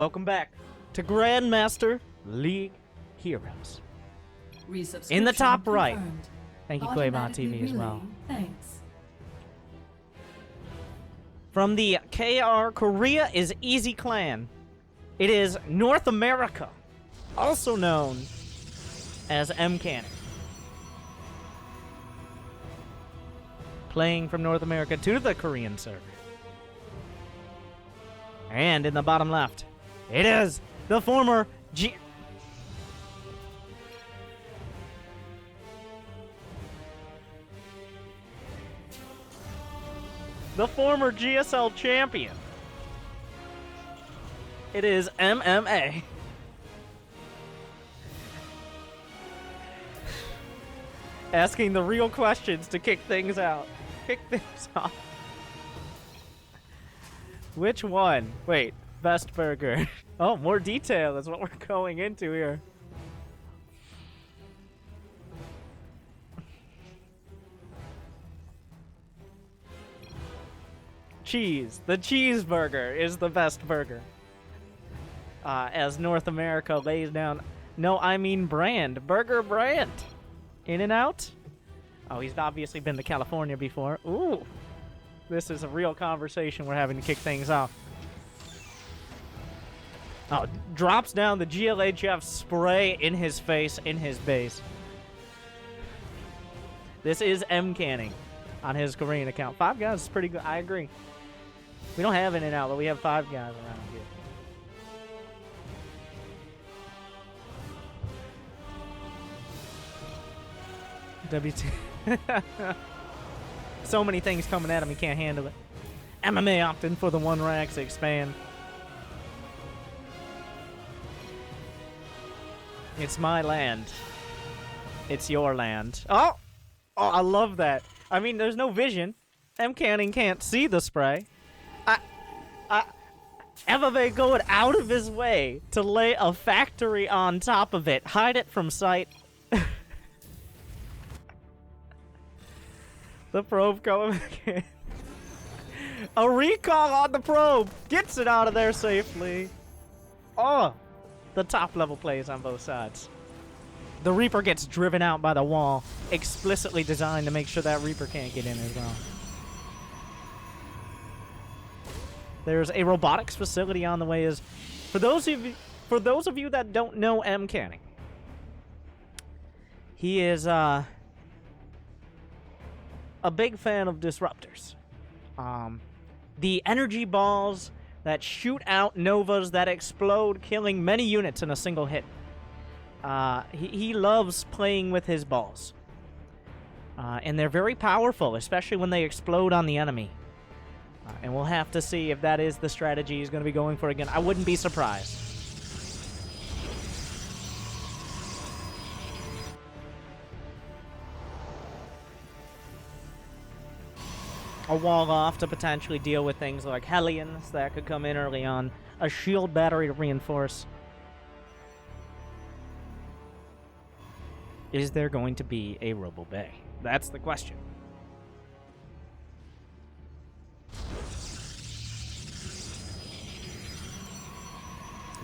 Welcome back to Grandmaster League Heroes. In the top right. Thank you, Claybot TV, as well. Thanks. From the KR, Korea is Easy Clan. It is North America, also known as Mcanning. Playing from North America to the Korean server. And in the bottom left, it is the former GSL champion. It is MMA. Asking the real questions to kick things out. Kick things off. Which one? Wait, best burger. Oh, more detail is what we're going into here. Cheese. The cheeseburger is the best burger. As North America lays down... No, I mean brand. Burger brand. In-N-Out? Oh, he's obviously been to California before. Ooh. This is a real conversation we're having to kick things off. Oh, drops down the GLHF spray in his face, in his base. This is Mcanning on his Korean account. 5 guys is pretty good. I agree. We don't have In-N-Out, but we have 5 guys around here. WT. So many things coming at him, he can't handle it. MMA opting for the 1 rack to expand. It's my land. It's your land. Oh! Oh, I love that. I mean, there's no vision. Mcanning can't see the spray. MMA going out of his way to lay a factory on top of it. Hide it from sight. The probe coming back in. A recall on the probe! Gets it out of there safely. Oh! The top level plays on both sides. The Reaper gets driven out by the wall. Explicitly designed to make sure that Reaper can't get in as well. There's a robotics facility on the way. For those of you that don't know Mcanning, he is a big fan of disruptors. The energy balls that shoot out novas that explode, killing many units in a single hit. He loves playing with his balls. And they're very powerful, especially when they explode on the enemy. And we'll have to see if that is the strategy he's going to be going for again. I wouldn't be surprised. A wall off to potentially deal with things like Hellions that could come in early on. A shield battery to reinforce. Is there going to be a Robo Bay? That's the question.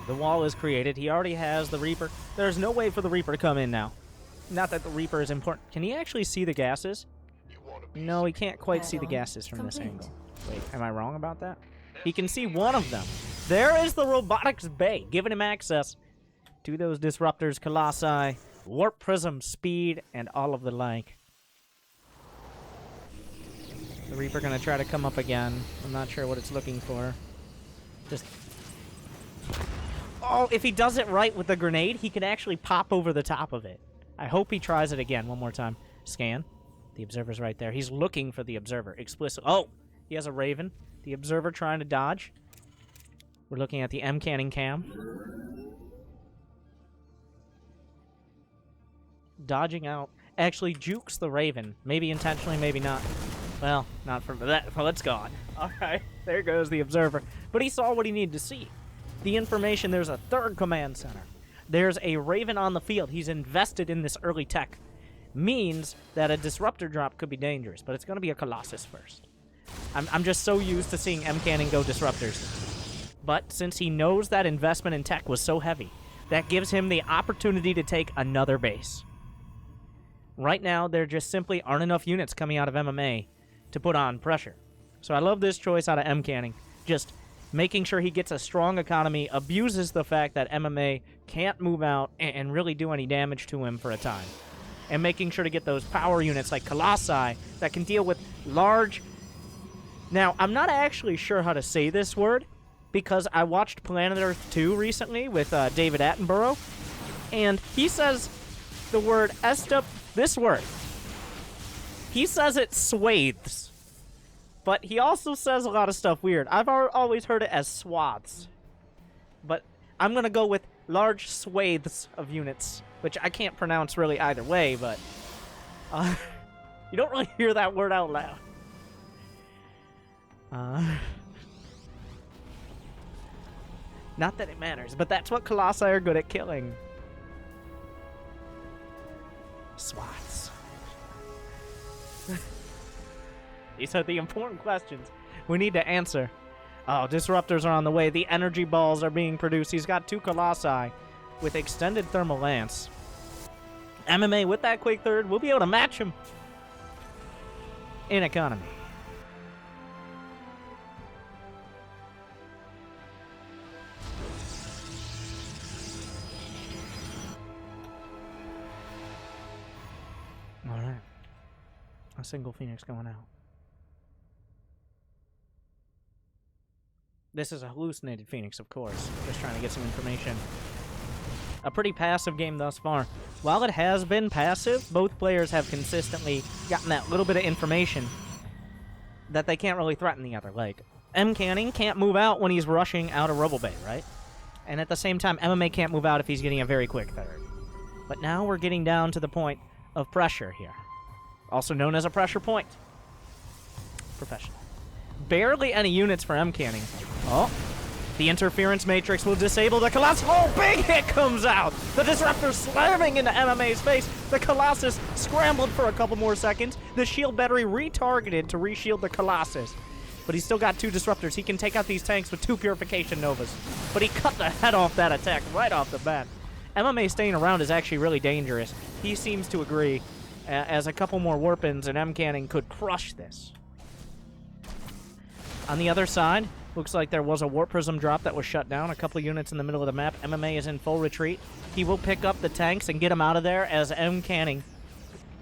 The wall is created. He already has the Reaper. There's no way for the Reaper to come in now. Not that the Reaper is important. Can he actually see the gases? No, he can't quite see the gases from this angle. Wait, am I wrong about that? He can see one of them. There is the robotics bay, giving him access to those disruptors, colossi, warp prism, speed, and all of the like. The Reaper gonna try to come up again. I'm not sure what it's looking for. Just... Oh, if he does it right with the grenade, he can actually pop over the top of it. I hope he tries it again one more time. Scan. The Observer's right there. He's looking for the Observer. Explicit. Oh! He has a Raven. The Observer trying to dodge. We're looking at the Mcanning cam. Dodging out. Actually jukes the Raven. Maybe intentionally, maybe not. Well, not from that. Well, it's gone. Alright. There goes the Observer. But he saw what he needed to see. The information, there's a 3rd command center. There's a Raven on the field. He's invested in this early tech. Means that a disruptor drop could be dangerous, but it's going to be a Colossus first. I'm just so used to seeing Mcanning go disruptors. But since he knows that investment in tech was so heavy, that gives him the opportunity to take another base. Right now, there just simply aren't enough units coming out of MMA to put on pressure. So I love this choice out of Mcanning. Just making sure he gets a strong economy, abuses the fact that MMA can't move out and really do any damage to him for a time. And making sure to get those power units like Colossi that can deal with large... Now, I'm not actually sure how to say this word, because I watched Planet Earth 2 recently with David Attenborough, and he says the word this word. He says it swathes, but he also says a lot of stuff weird. I've always heard it as swaths, but I'm going to go with large swathes of units, which I can't pronounce really either way, but you don't really hear that word out loud. Not that it matters, but that's what Colossi are good at killing. Swaths. These are the important questions we need to answer. Oh, disruptors are on the way. The energy balls are being produced. He's got 2 Colossi with extended thermal lance. MMA with that quick third will be able to match him in economy. All right. A single Phoenix going out. This is a hallucinated Phoenix, of course. Just trying to get some information. A pretty passive game thus far. While it has been passive, both players have consistently gotten that little bit of information that they can't really threaten the other. Like, Mcanning can't move out when he's rushing out of Robo Bay, right? And at the same time, MMA can't move out if he's getting a very quick third. But now we're getting down to the point of pressure here. Also known as a pressure point. Professional. Barely any units for Mcanning. Oh, the interference matrix will disable the Colossus. Oh, big hit comes out! The disruptor slamming into MMA's face. The Colossus scrambled for a couple more seconds. The shield battery retargeted to reshield the Colossus. But he's still got 2 disruptors. He can take out these tanks with 2 purification novas. But he cut the head off that attack right off the bat. MMA staying around is actually really dangerous. He seems to agree, as a couple more warpins and Mcanning could crush this. On the other side, looks like there was a warp prism drop that was shut down. A couple units in the middle of the map. MMA is in full retreat. He will pick up the tanks and get them out of there as Mcanning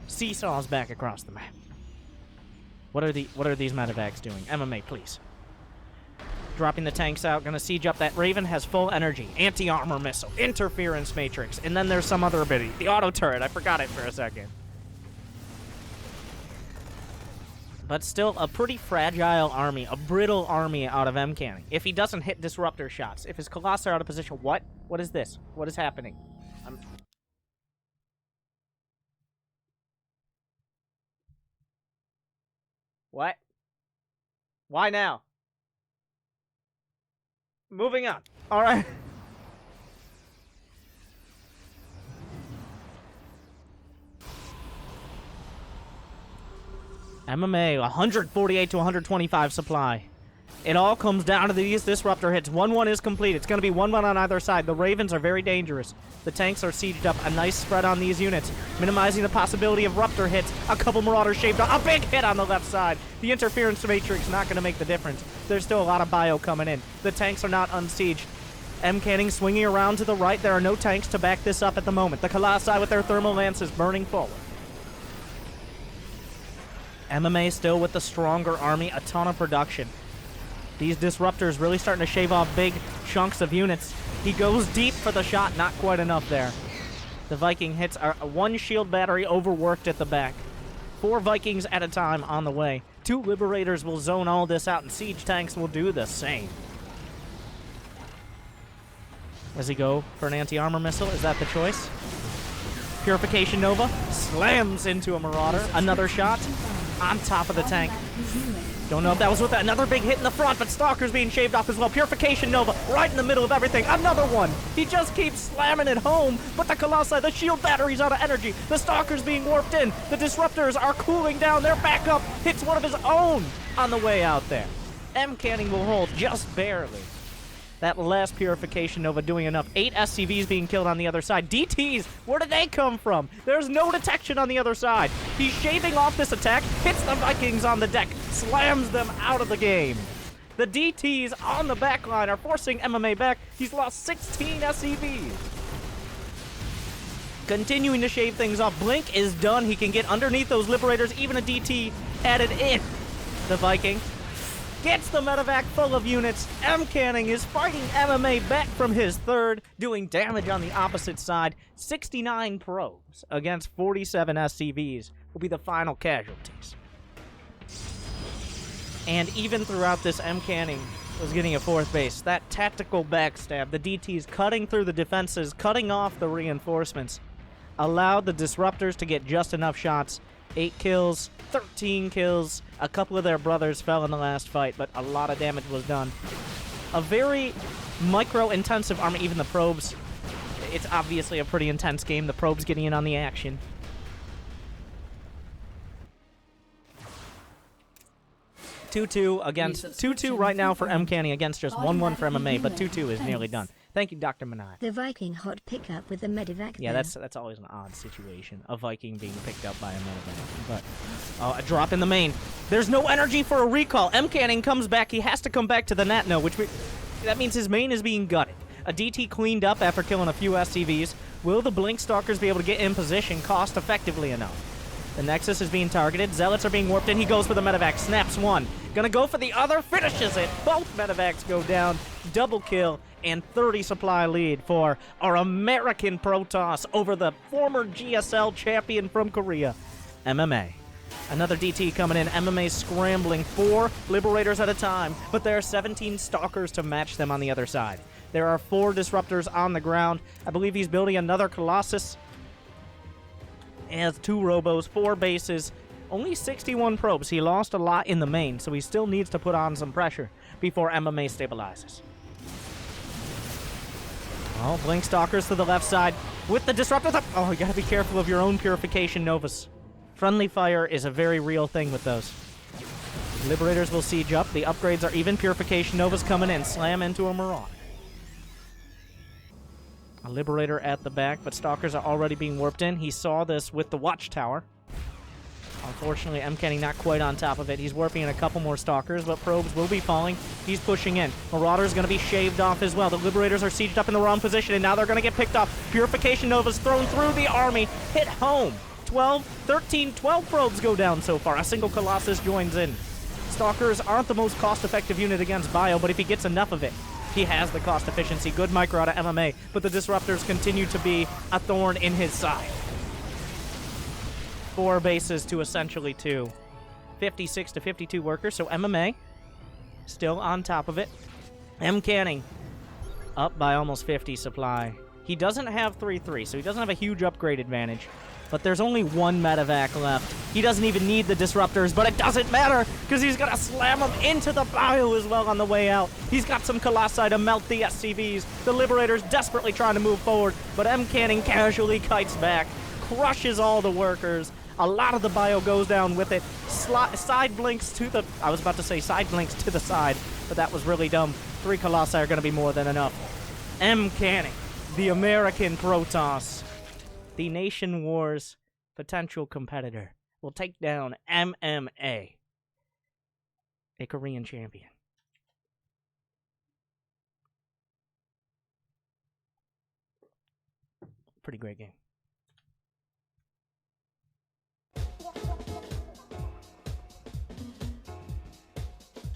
seesaws back across the map. What are these medevacs doing? MMA, please. Dropping the tanks out. Gonna siege up. That Raven has full energy. Anti-armor missile. Interference matrix. And then there's some other ability. The auto turret. I forgot it for a second. But still a pretty fragile army, a brittle army out of Mcanning. If he doesn't hit disruptor shots, if his Colossi are out of position, what? What is this? What is happening? What? Why now? Moving on. All right. MMA, 148 to 125 supply. It all comes down to these disruptor hits. 1-1 is complete. It's going to be 1-1 on either side. The Ravens are very dangerous. The tanks are sieged up. A nice spread on these units, minimizing the possibility of ruptor hits. A couple Marauders shaved off. A big hit on the left side. The interference matrix not going to make the difference. There's still a lot of bio coming in. The tanks are not unsieged. Mcanning swinging around to the right. There are no tanks to back this up at the moment. The Colossi with their thermal lances burning forward. MMA still with the stronger army, a ton of production. These disruptors really starting to shave off big chunks of units. He goes deep for the shot, not quite enough there. The Viking hits are 1 shield battery overworked at the back. 4 Vikings at a time on the way. 2 Liberators will zone all this out, and siege tanks will do the same. Does he go for an anti-armor missile? Is that the choice? Purification Nova slams into a Marauder. Another shot on top of the tank. Don't know if that was with another big hit in the front, but Stalker's being shaved off as well. Purification Nova right in the middle of everything. Another one. He just keeps slamming it home, but the Colossi, the shield battery's out of energy. The Stalker's being warped in. The Disruptors are cooling down. Their backup hits one of his own on the way out there. Mcanning will hold just barely. That last Purification Nova doing enough. 8 SCVs being killed on the other side. DTs, where did they come from? There's no detection on the other side. He's shaving off this attack, hits the Vikings on the deck, slams them out of the game. The DTs on the back line are forcing MMA back. He's lost 16 SCVs. Continuing to shave things off. Blink is done. He can get underneath those Liberators. Even a DT added in. The Viking gets the medevac full of units. Mcanning is fighting MMA back from his third, doing damage on the opposite side. 69 probes against 47 SCVs will be the final casualties. And even throughout this, Mcanning was getting a 4th base. That tactical backstab, the DTs cutting through the defenses, cutting off the reinforcements, allowed the Disruptors to get just enough shots. 8 kills, 13 kills. A couple of their brothers fell in the last fight, but a lot of damage was done. A very micro-intensive army, even the probes. It's obviously a pretty intense game. The probes getting in on the action. Two-two against 2-2 right now for Mcanning against just 1-1 for MMA, but 2-2 is nearly done. Thank you, Dr. Manai. The Viking hot pickup with the medevac. Yeah, that's always an odd situation. A Viking being picked up by a medevac. But a drop in the main. There's no energy for a recall. Mcanning comes back. He has to come back to the net now, that means his main is being gutted. A DT cleaned up after killing a few SCVs. Will the Blink Stalkers be able to get in position cost effectively enough? The Nexus is being targeted. Zealots are being warped in. He goes for the medevac. Snaps one. Gonna go for the other. Finishes it. Both medevacs go down. Double kill and 30 supply lead for our American Protoss over the former GSL champion from Korea, MMA. Another DT coming in. MMA scrambling 4 Liberators at a time, but there are 17 Stalkers to match them on the other side. There are 4 Disruptors on the ground. I believe he's building another Colossus. He has 2 Robos, 4 bases, only 61 probes. He lost a lot in the main, so he still needs to put on some pressure before MMA stabilizes. Oh, Blink Stalkers to the left side with the Disruptors up. Oh, you gotta be careful of your own Purification Novas. Friendly fire is a very real thing with those. Liberators will siege up. The upgrades are even. Purification Novas coming in. Slam into a Marauder. A Liberator at the back, but Stalkers are already being warped in. He saw this with the Watchtower. Unfortunately, Mcanning not quite on top of it. He's warping in a couple more Stalkers, but probes will be falling. He's pushing in. Marauder's going to be shaved off as well. The Liberators are sieged up in the wrong position, and now they're going to get picked off. Purification Nova's thrown through the army. Hit home. 12, 13, 12 probes go down so far. A single Colossus joins in. Stalkers aren't the most cost-effective unit against Bio, but if he gets enough of it, he has the cost efficiency. Good micro out of MMA, but the Disruptors continue to be a thorn in his side. 4 bases to essentially 2. 56 to 52 workers, so MMA still on top of it. Mcanning up by almost 50 supply. He doesn't have 3-3, so he doesn't have a huge upgrade advantage. But there's only 1 medevac left. He doesn't even need the Disruptors, but it doesn't matter, because he's going to slam them into the bio as well on the way out. He's got some Colossi to melt the SCVs. The Liberators desperately trying to move forward, but Mcanning casually kites back, crushes all the workers. A lot of the bio goes down with it. Side blinks to the... I was about to say side blinks to the side, but that was really dumb. 3 Colossi are going to be more than enough. Mcanning, the American Protoss, the Nation Wars potential competitor, will take down MMA, a Korean champion. Pretty great game.